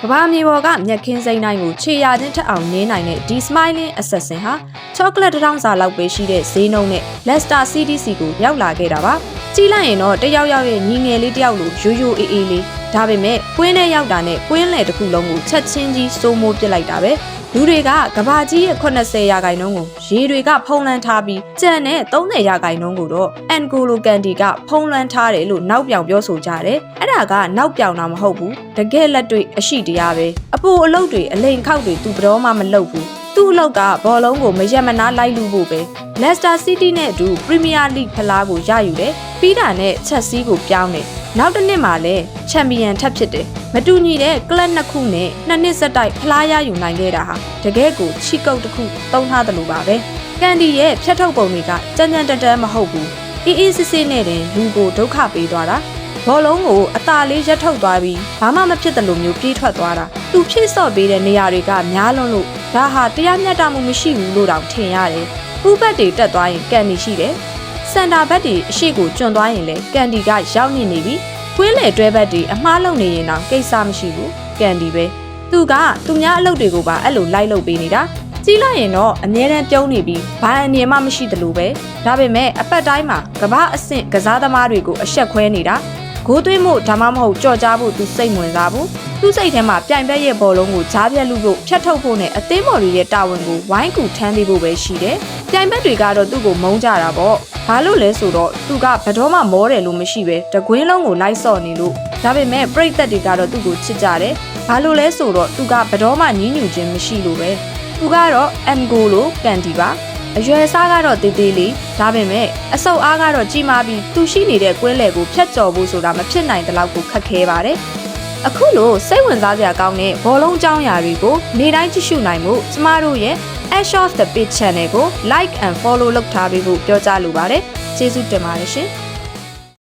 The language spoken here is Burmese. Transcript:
ကဘာမြေပေါ်ကမြက်ခင်းစိမ့်တိုင်းကိုခြေရာချင်းထက်အောင်နင်းနိုင်တဲ့ဒီ Smiling Assassin ဟာချောကလက်တစ်ထောင်စာလောက်ပဲရှိတဲ့ဈေးနှုန်းနဲ့ Leicester CDC ကိုရောက်လာခဲ့တာပါကြည့်လိုက်ရင်တော့တယောက်ရဲ့ညီငယ်လေးတယောက်လိုရိုးရိုးအေးအေးလေးဒါပေမဲ့ကွင်းထဲရောက်တာနဲ့ကွင်းလေတစ်ခုလုံးကိုချက်ချင်းကြီးစိုးမိုးပစ်လိုက်တာပဲလူတွေကကဘာကြီးရဲ့80%ရာခိုင်နှုန်းကိုရေတွေကဖုံးလွှမ်းထားပြီးကြံတဲ့30%ရာခိုင်နှုန်းကိုတော့အန်ဂိုလိုကန်တီကဖုံးလွှမ်းထားတယ်လို့နောက်ပြောင်ပြောဆိုကြတယ်အဲ့ဒါကနောက်ပြောင်တာမဟုတ်ဘူးတကယ်လက်တွေ့အရှိတရားပဲအပိုအလုတ်တွေအလိန်ခောက်တွေသူဘတော်မှမလုပ်ဘူးသူ့အလုတ်ကဘောလုံးကိုမရက်မနာလိုက်လူဖို့ပဲ Leicester City နဲ့အတူ Premier League ဖလားကိုရယူတယ်ပြီးတာနဲ့ချက်စီးကိုပြောင်းတယ်နောက်တစ်နှစ်မှာလည်းချန်ပီယံထပ်ဖြစ်တယ်မတူညီတဲ့ကလပ်နှစ်ခုနဲ့နှစ်နှစ်ဆက်တိုက်ဖလားရယူနိုင်ခဲ့တာဟာတကယ်ကိုချီကုတ်တစ်ခုသုံးထားတယ်လို့ပါပဲကန်ဒီရဲ့ဖြတ်ထုတ်ပုံတွေကကြမ်းကြမ်းတမ်းမဟုတ်ဘူးအေးအေးစစ်စစ်နဲ့တင်လူကိုဒုက္ခပေးသွားတာဘောလုံးကိုအသာလေးရက်ထုတ်သွားပြီးဘာမှမဖြစ်တယ်လို့မျိုးပြေးထွက်သွားတာသူဖြည့်စော့ပေးတဲ့နေရာတွေကများလွန်းလို့ဒါဟာတရားမျှတမှုမရှိဘူးလို့တောင်ထင်ရတယ်ဥပတ်တွေတက်သွားရင်ကန်ဒီရှိတယ်စန်တာဘက်တွေအရှိကိုကျွံသွားရင်လည်းကန်ဒီကရောက်နေပြီကွင်းလေတွဲဘက်တွေအမှားလုံနေရင်တော့ကိစ္စမရှိဘူးကန်ဒီပဲသူကသူများအလုပ်တွေကိုပါအဲ့လိုလိုက်လုပ်ပေးနေတာကြီးလိုက်ရင်တော့အမြဲတမ်းပြုံးနေပြီးဘာအနေမှမရှိသလိုပဲဒါပေမဲ့အပတ်တိုင်းမှာကဘာအဆင့်ကစားသမားတွေကိုအဆက်ခွဲနေတာဂိုးသွင်းမှုဒါမှမဟုတ်ကြော်ကြားဖို့သူစိတ်ဝင်စားဘူးသူ့စိတ်ထဲမှာပြိုင်ဘက်ရဲ့ဘောလုံးကိုကြားပြက်လူဖို့ဖြတ်ထုတ်ဖို့နဲ့အသင်းမော်တွေရဲ့တာဝန်ကိုဝိုင်းကူထမ်းပေးဖို့ပဲရှိတယ်ပြိုင်ဘက်တွေကတော့သူ့ကိုမုန်းကြတာပေါ့ဘာလို့လဲဆိုတော့သူကဘတော်မှမောတယ်လို့မရှိပဲတကွင်းလုံးကိုလိုက်ဆော့နေလို့ဒါပေမဲ့ပရိသတ်တွေကတော့သူ့ကိုချစ်ကြတယ်ဘာလို့လဲဆိုတော့သူကဘတော်မှညှဉ်းညူခြင်းမရှိလို့ပဲသူကတော့အန်ဂိုလိုကန်တီပါအရွယ်စားကတော့တေးသေးလေးဒါပေမဲ့အဆုပ်အားကတော့ကြီးမားပြီးသူရှိနေတဲ့ကွင်းလေကိုဖြတ်ကျော်ဖို့ဆိုတာမဖြစ်နိုင်တဲ့လောက်ကိုခက်ခဲပါတယ်အခုလိုစိတ်ဝင်စားစရာကောင်းတဲ့ဘောလုံးအကြောင်းအရာတွေကိုနေ့တိုင်းကြည့်ရှုနိုင်မှုကျမတို့ရဲ့ Ash of the Pitch Channel ကို like and follow လုပ်ထားပေးဖို့ပြောကြားလိုပါတယ်ကျေးဇူးတင်ပါတယ်ရှင်